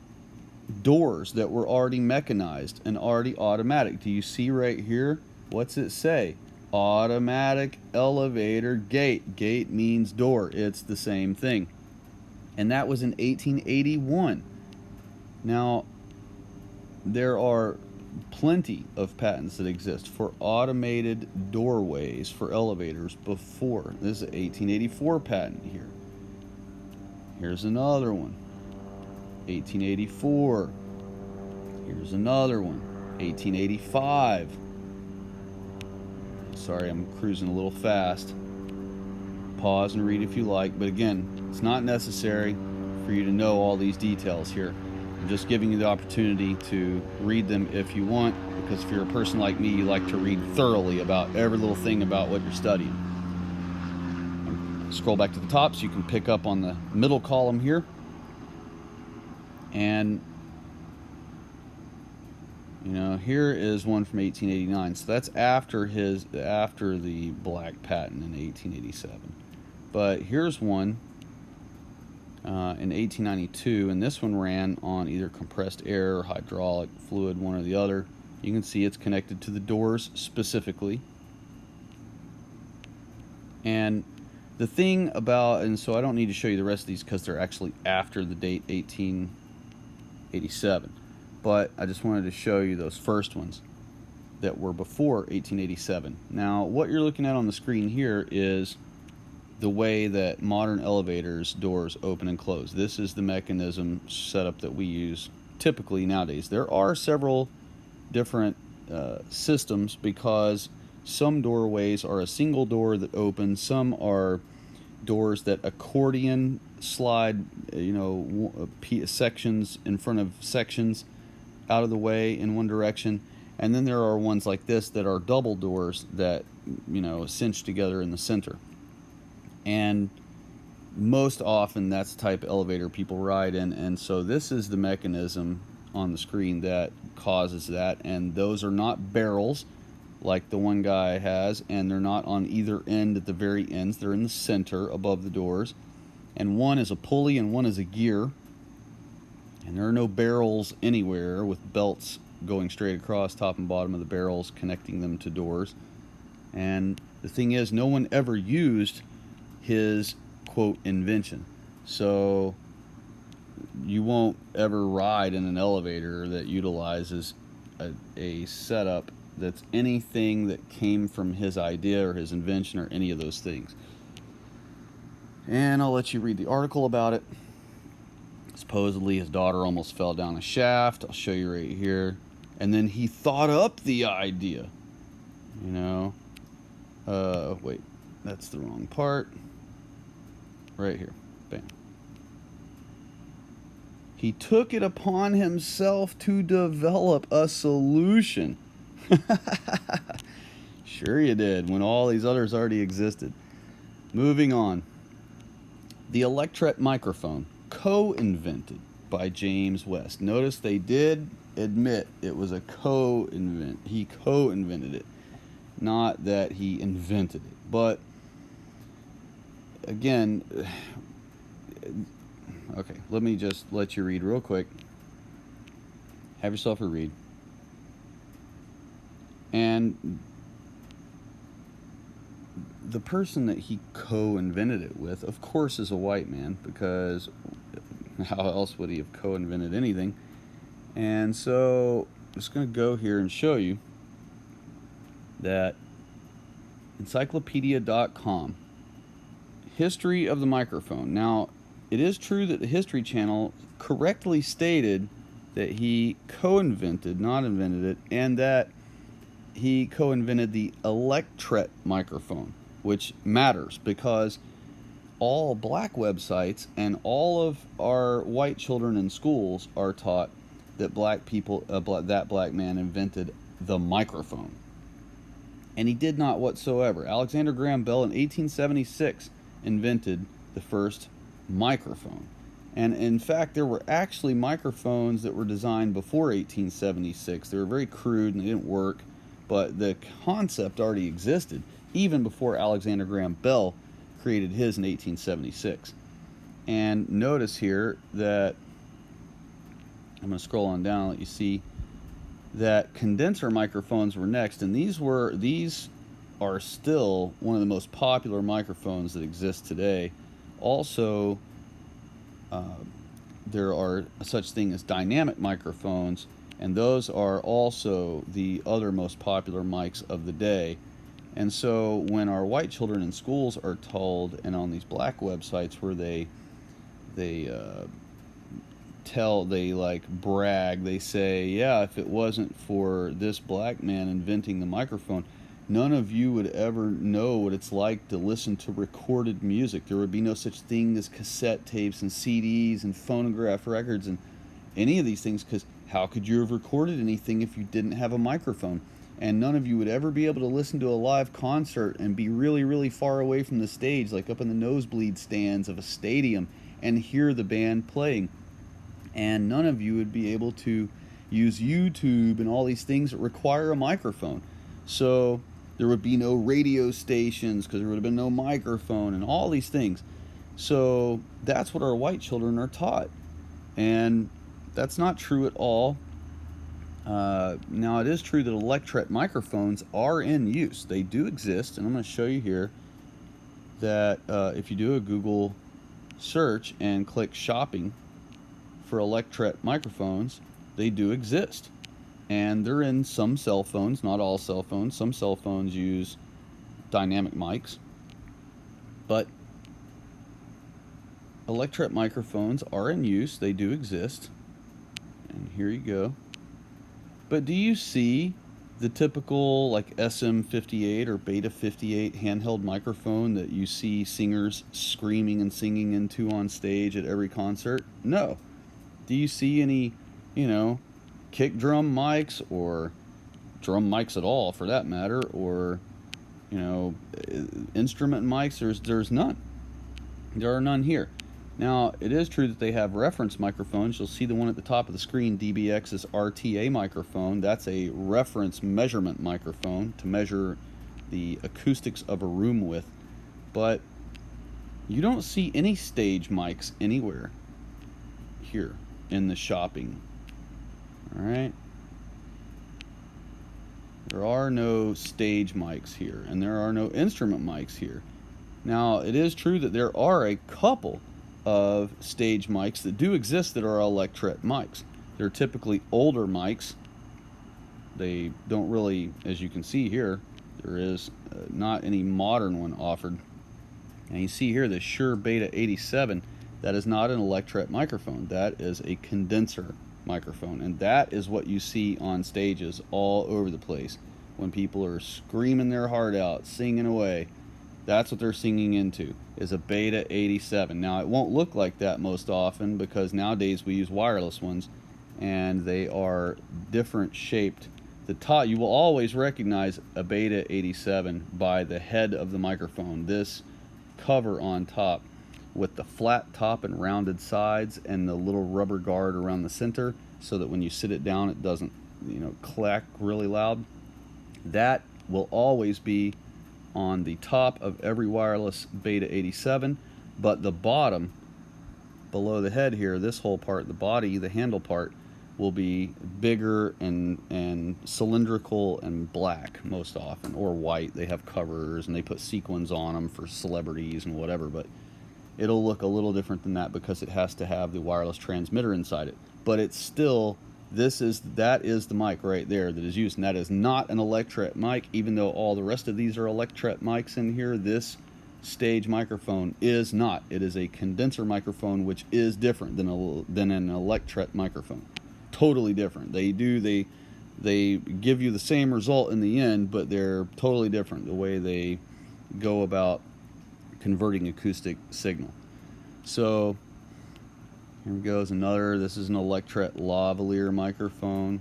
doors that were already mechanized and already automatic. Do you see right here? What's it say? Automatic elevator gate. Gate means door. It's the same thing. And that was in 1881. Now, there are plenty of patents that exist for automated doorways for elevators before. This is an 1884 patent here. Here's another one. 1884. Here's another one. 1885. Sorry, I'm cruising a little fast. Pause and read if you like, but again, it's not necessary for you to know all these details here. I'm just giving you the opportunity to read them if you want, because if you're a person like me, you like to read thoroughly about every little thing about what you're studying. Scroll back to the top so you can pick up on the middle column here. And you know, here is one from 1889. So that's after the black patent in 1887. But here's one. in 1892, and this one ran on either compressed air or hydraulic fluid, one or the other. You can see it's connected to the doors specifically. And the thing about, and so I don't need to show you the rest of these because they're actually after the date 1887, but I just wanted to show you those first ones that were before 1887. Now, what you're looking at on the screen here is the way that modern elevators doors open and close. This is the mechanism setup that we use typically nowadays. There are several different systems because some doorways are a single door that opens, some are doors that accordion slide, sections in front of sections out of the way in one direction, and then there are ones like this that are double doors that cinch together in the center. And most often that's the type of elevator people ride in, and so this is the mechanism on the screen that causes that. And those are not barrels like the one guy has, and they're not on either end at the very ends. They're in the center above the doors, and one is a pulley and one is a gear, and there are no barrels anywhere with belts going straight across top and bottom of the barrels connecting them to doors. And the thing is, no one ever used his quote invention, so you won't ever ride in an elevator that utilizes a setup that's anything that came from his idea or his invention or any of those things. And I'll let you read the article about it. Supposedly his daughter almost fell down a shaft. I'll show you right here. And then he thought up the idea. Wait, that's the wrong part. Right here. Bam. He took it upon himself to develop a solution. Sure you did, when all these others already existed. Moving on. The electret microphone, co-invented by James West. Notice they did admit it was a co-invent. He co-invented it, not that he invented it. But again, okay, let me just let you read real quick. Have yourself a read. And the person that he co-invented it with, of course, is a white man, because how else would he have co-invented anything? And so I'm just going to go here and show you that encyclopedia.com, history of the microphone. Now, it is true that the History Channel correctly stated that he co-invented, not invented it, and that he co-invented the electret microphone, which matters because all black websites and all of our white children in schools are taught that black man invented the microphone. And he did not whatsoever. Alexander Graham Bell in 1876 invented the first microphone. And in fact, there were actually microphones that were designed before 1876. They were very crude and they didn't work, but the concept already existed even before Alexander Graham Bell created his in 1876. And notice here that I'm going to scroll on down and let you see that condenser microphones were next, and these are still one of the most popular microphones that exist today. Also, there are such thing as dynamic microphones, and those are also the other most popular mics of the day. And so when our white children in schools are told, and on these black websites where they brag, they say, yeah, if it wasn't for this black man inventing the microphone, none of you would ever know what it's like to listen to recorded music. There would be no such thing as cassette tapes and CDs and phonograph records and any of these things, because how could you have recorded anything if you didn't have a microphone? And none of you would ever be able to listen to a live concert and be really, really far away from the stage, like up in the nosebleed stands of a stadium, and hear the band playing. And none of you would be able to use YouTube and all these things that require a microphone. So there would be no radio stations because there would have been no microphone and all these things. So that's what our white children are taught. And that's not true at all. Now, it is true that electret microphones are in use. They do exist, and I'm going to show you here that if you do a Google search and click shopping for electret microphones, they do exist. And they're in some cell phones, not all cell phones. Some cell phones use dynamic mics. But electret microphones are in use. They do exist. And here you go. But do you see the typical like SM58 or Beta 58 handheld microphone that you see singers screaming and singing into on stage at every concert? No. Do you see any, kick drum mics or drum mics at all for that matter, or, instrument mics? There's none. There are none here. Now, it is true that they have reference microphones. You'll see the one at the top of the screen, DBX's RTA microphone. That's a reference measurement microphone to measure the acoustics of a room with. But you don't see any stage mics anywhere here in the shopping. All right? There are no stage mics here, and there are no instrument mics here. Now, it is true that there are a couple of stage mics that do exist that are electret mics. They're typically older mics. They don't really, as you can see here, there is not any modern one offered. And you see here the Shure Beta 87, that is not an electret microphone. That is a condenser microphone. And that is what you see on stages all over the place when people are screaming their heart out, singing away. That's what they're singing into, is a Beta 87. Now, it won't look like that most often because nowadays we use wireless ones, and they are different shaped. The top, you will always recognize a Beta 87 by the head of the microphone. This cover on top with the flat top and rounded sides and the little rubber guard around the center so that when you sit it down it doesn't, clack really loud. That will always be on the top of every wireless Beta 87, but the bottom, below the head here, this whole part, the body, the handle part, will be bigger and cylindrical and black most often, or white. They have covers and they put sequins on them for celebrities and whatever, but it'll look a little different than that because it has to have the wireless transmitter inside it. But it's still, that is the mic right there that is used, and that is not an electret mic. Even though all the rest of these are electret mics in here, this stage microphone is not. It is a condenser microphone, which is different than an electret microphone. Totally different. They give you the same result in the end, but they're totally different the way they go about converting acoustic signal. So here goes another. This is an electret lavalier microphone,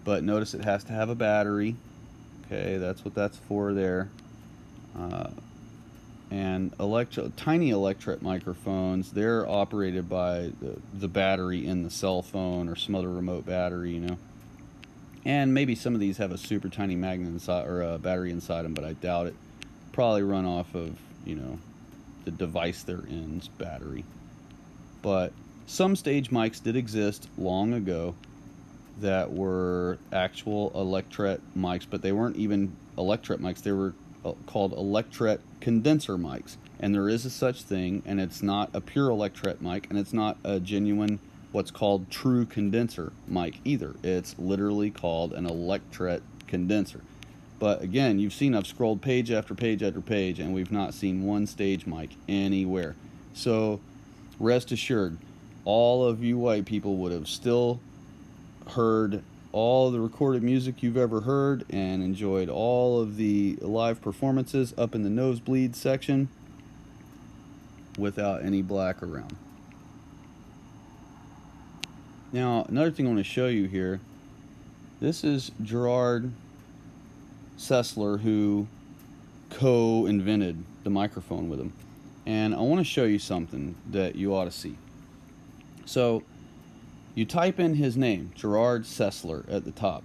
but notice it has to have a battery. Okay, that's what that's for there. And tiny electret microphones, they're operated by the battery in the cell phone or some other remote battery, And maybe some of these have a super tiny magnet inside or a battery inside them, but I doubt it. Probably run off of, the device they're in's battery. But some stage mics did exist long ago that were actual electret mics, but they weren't even electret mics. They were called electret condenser mics. And there is a such thing, and it's not a pure electret mic, and it's not a genuine, what's called true condenser mic either. It's literally called an electret condenser. But again, you've seen I've scrolled page after page after page, and we've not seen one stage mic anywhere. So rest assured, all of you white people would have still heard all the recorded music you've ever heard and enjoyed all of the live performances up in the nosebleed section without any black around. Now, another thing I want to show you here, this is Gerard Sessler, who co-invented the microphone with him. And I want to show you something that you ought to see. So you type in his name, Gerard Sessler, at the top.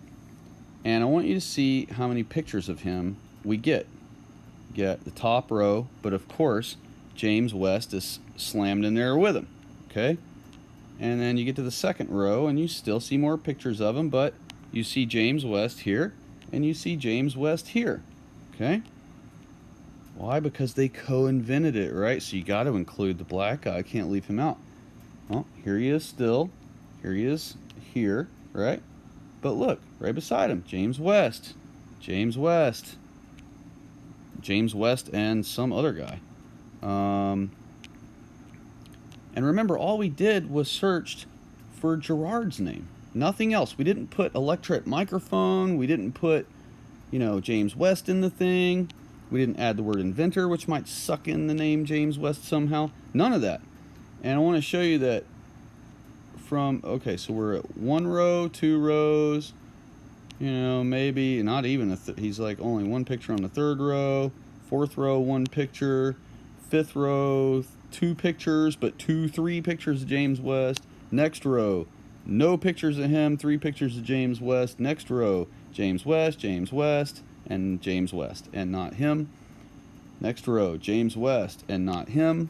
And I want you to see how many pictures of him we get. Get the top row, but of course, James West is slammed in there with him. Okay? And then you get to the second row and you still see more pictures of him, but you see James West here and you see James West here. Okay? Why? Because they co-invented it, right? So you got to include the black guy. I can't leave him out. Well, here he is still. Here he is here, right? But look, right beside him, James West. James West. James West and some other guy. And remember, all we did was searched for Gerard's name. Nothing else. We didn't put electret microphone. We didn't put, James West in the thing. We didn't add the word inventor, which might suck in the name James West somehow. None of that. And I want to show you that okay, so we're at 1 row, 2 rows, maybe not even he's like only 1 picture on the 3rd row, 4th row, 1 picture, 5th row, 2 pictures, but 3 pictures of James West. Next row, no pictures of him, 3 pictures of James West. Next row, James West, and James West, and not him. Next row, James West, and not him.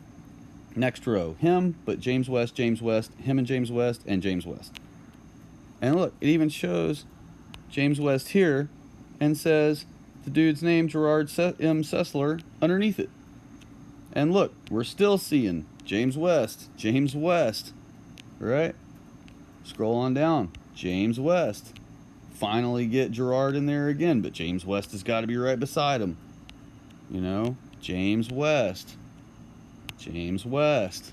Next row, him, but James West, him and James West, and James West. And look, it even shows James West here and says the dude's name, Gerard M. Sessler, underneath it. And look, we're still seeing James West, right? Scroll on down, James West. Finally get Gerard in there again, but James West has got to be right beside him. James West. James West.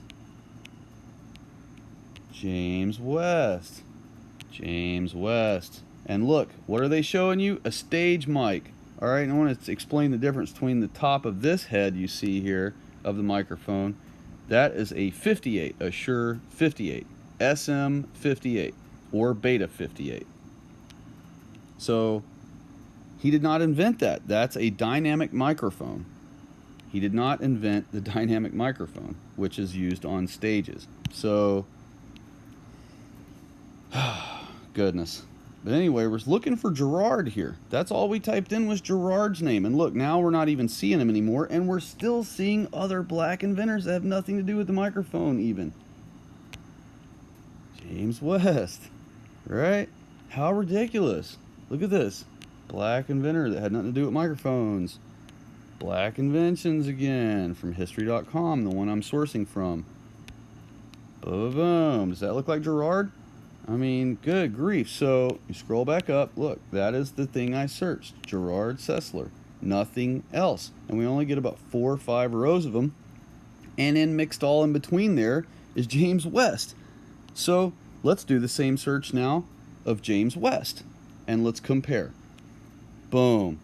James West. James West. And look, what are they showing you? A stage mic. All right, and I want to explain the difference between the top of this head you see here of the microphone. That is a 58, a Shure 58, SM 58, or Beta 58. So he did not invent that. That's a dynamic microphone. He did not invent the dynamic microphone, which is used on stages. So, goodness. But anyway, we're looking for Gerard here. That's all we typed in was Gerard's name. And look, now we're not even seeing him anymore, and we're still seeing other black inventors that have nothing to do with the microphone even. James West, right? How ridiculous. Look at this. Black inventor that had nothing to do with microphones. Black Inventions again from history.com, the one I'm sourcing from. Boom. Does that look like Gerard? I mean, good grief. So you scroll back up. Look, that is the thing I searched. Gerard Sessler. Nothing else. And we only get about 4 or 5 rows of them. And then mixed all in between there is James West. So let's do the same search now of James West. And let's compare. Boom.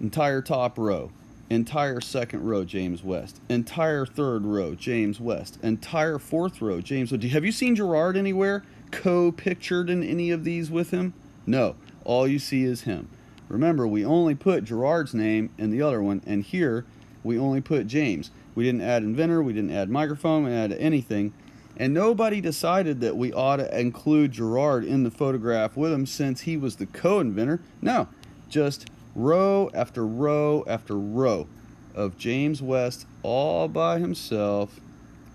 Entire top row. Entire second row, James West. Entire third row, James West. Entire fourth row, James West. Have you seen Gerard anywhere co-pictured in any of these with him? No. All you see is him. Remember, we only put Gerard's name in the other one, and here we only put James. We didn't add inventor, we didn't add microphone, we didn't add anything. And nobody decided that we ought to include Gerard in the photograph with him since he was the co-inventor. No, just row after row after row of James West all by himself.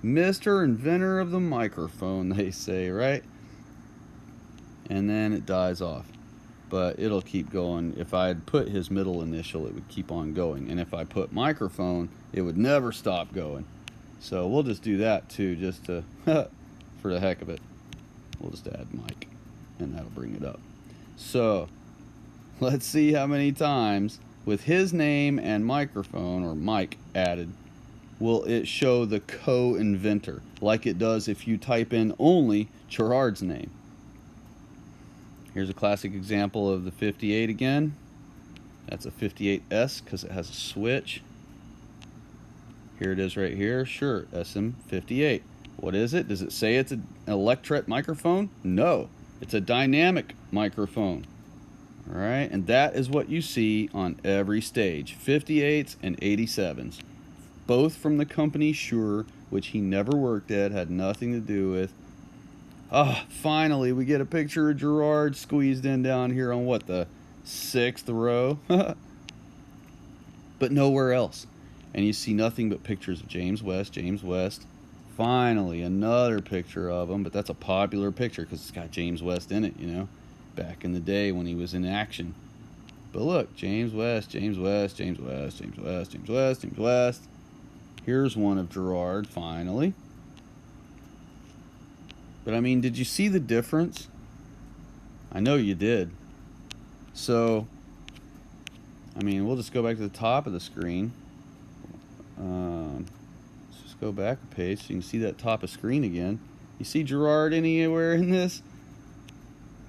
Mr. Inventor of the microphone, they say, right? And then it dies off. But it'll keep going. If I had put his middle initial, it would keep on going. And if I put microphone, it would never stop going. So we'll just do that too, just to, for the heck of it. We'll just add mic, and that'll bring it up. So let's see how many times with his name and microphone or mic added will it show the co-inventor, like it does if you type in only Gerard's name. Here's a classic example of the 58 again. That's a 58S because it has a switch. Here it is right here. Sure, SM58. What is it? Does it say it's an electret microphone? No, it's a dynamic microphone. All right, and that is what you see on every stage, 58s and 87s. Both from the company Shure, which he never worked at, had nothing to do with. Finally, we get a picture of Gerard squeezed in down here on what, the 6th row? But nowhere else. and you see nothing but pictures of James West, James West. Finally, another picture of him, but that's a popular picture because it's got James West in it, you know, back in the day when he was in action. But look, James West, James West, James West, James West, James West, James West. Here's one of Gerard, finally. But I mean, did you see the difference? I know you did. So, I mean, we'll just go back to the top of the screen. Let's just go back a page so you can see that top of screen again. You see Gerard anywhere in this?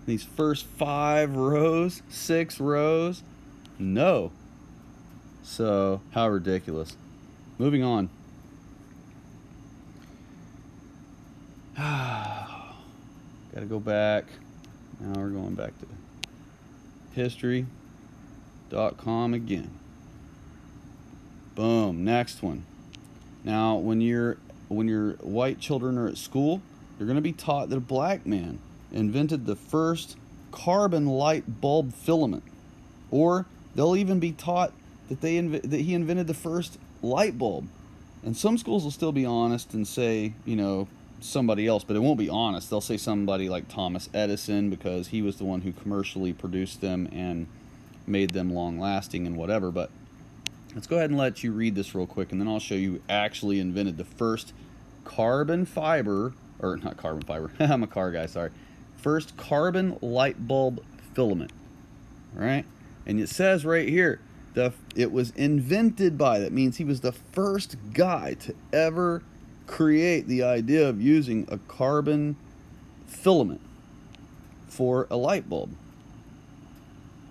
These first 5 rows, 6 rows? No. So, how ridiculous. Moving on. Gotta go back. Now we're going back to history.com again. Boom, next one. Now, when your white children are at school, you're going to be taught that a black man invented the first carbon light bulb filament, or they'll even be taught that that he invented the first light bulb. And some schools will still be honest and say, you know, somebody else, but it won't be honest. They'll say somebody like Thomas Edison because he was the one who commercially produced them and made them long lasting and whatever. But let's go ahead and let you read this real quick, and then I'll show you who actually invented the first carbon fiber, or not carbon fiber, I'm a car guy, sorry. First carbon light bulb filament. All right? And it says right here, it was invented by, that means he was the first guy to ever create the idea of using a carbon filament for a light bulb.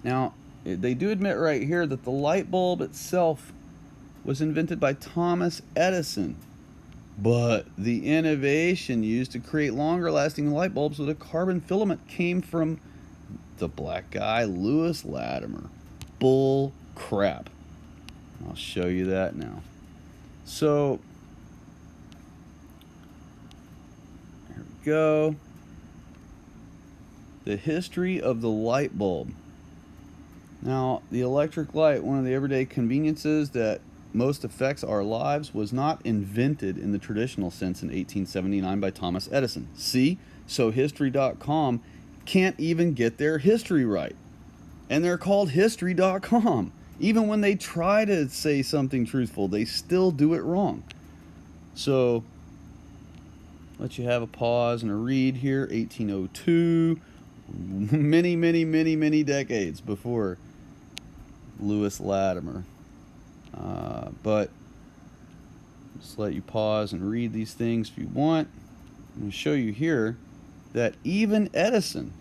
Now, they do admit right here that the light bulb itself was invented by Thomas Edison, but the innovation used to create longer lasting light bulbs with a carbon filament came from the black guy Lewis Latimer. Bull crap. I'll show you that now. So here we go. The history of the light bulb. Now, the electric light, one of the everyday conveniences that most affects our lives, was not invented in the traditional sense in 1879 by Thomas Edison. See? So History.com can't even get their history right. And they're called History.com. Even when they try to say something truthful, they still do it wrong. So, let you have a pause and a read here. 1802, many decades before Lewis Latimer. But just let you pause and read these things if you want. I'm going to show you here that even Edison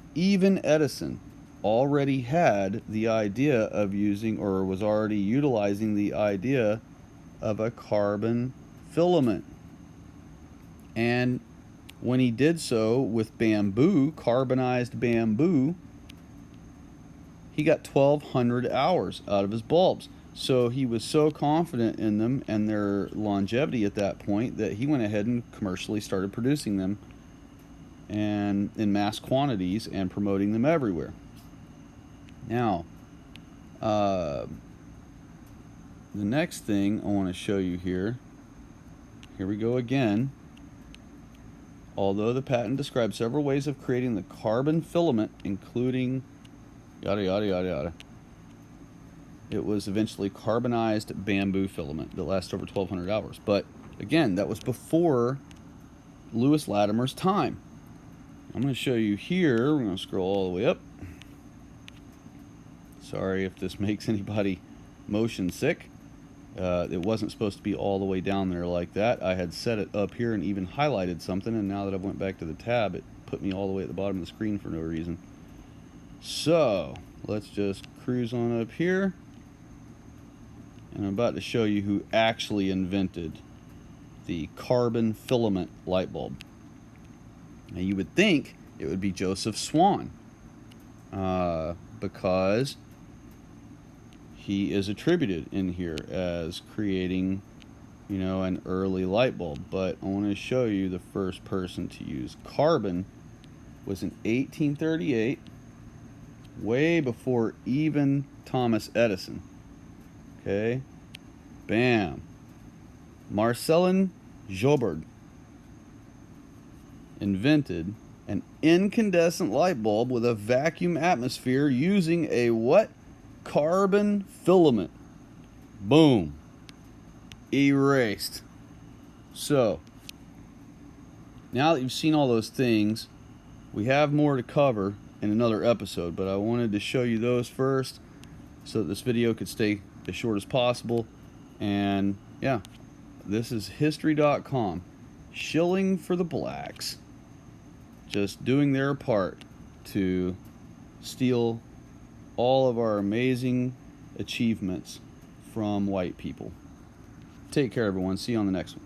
already had the idea of using, or was already utilizing the idea of a carbon filament. And when he did so with bamboo, carbonized bamboo, he got 1,200 hours out of his bulbs. So he was so confident in them and their longevity at that point that he went ahead and commercially started producing them and in mass quantities and promoting them everywhere. Now, the next thing I want to show you here we go again. Although the patent describes several ways of creating the carbon filament, including yada yada yada yada, it was eventually carbonized bamboo filament that lasts over 1,200 hours. But again, that was before Lewis Latimer's time. I'm going to show you here. We're going to scroll all the way up. Sorry if this makes anybody motion sick. It wasn't supposed to be all the way down there like that. I had set it up here and even highlighted something, and now that I went back to the tab, it put me all the way at the bottom of the screen for no reason. So let's just cruise on up here, and I'm about to show you who actually invented the carbon filament light bulb. Now you would think it would be Joseph Swan, because he is attributed in here as creating, you know, an early light bulb. But I want to show you the first person to use carbon was in 1838, way before even Thomas Edison. Okay, bam. Marcellin Joubert invented an incandescent light bulb with a vacuum atmosphere using a what? Carbon filament. Boom. Erased. So, now that you've seen all those things, we have more to cover in another episode, but I wanted to show you those first so that this video could stay as short as possible. And yeah, this is history.com. Shilling for the blacks. Just doing their part to steal all of our amazing achievements from white people. Take care, everyone. See you on the next one.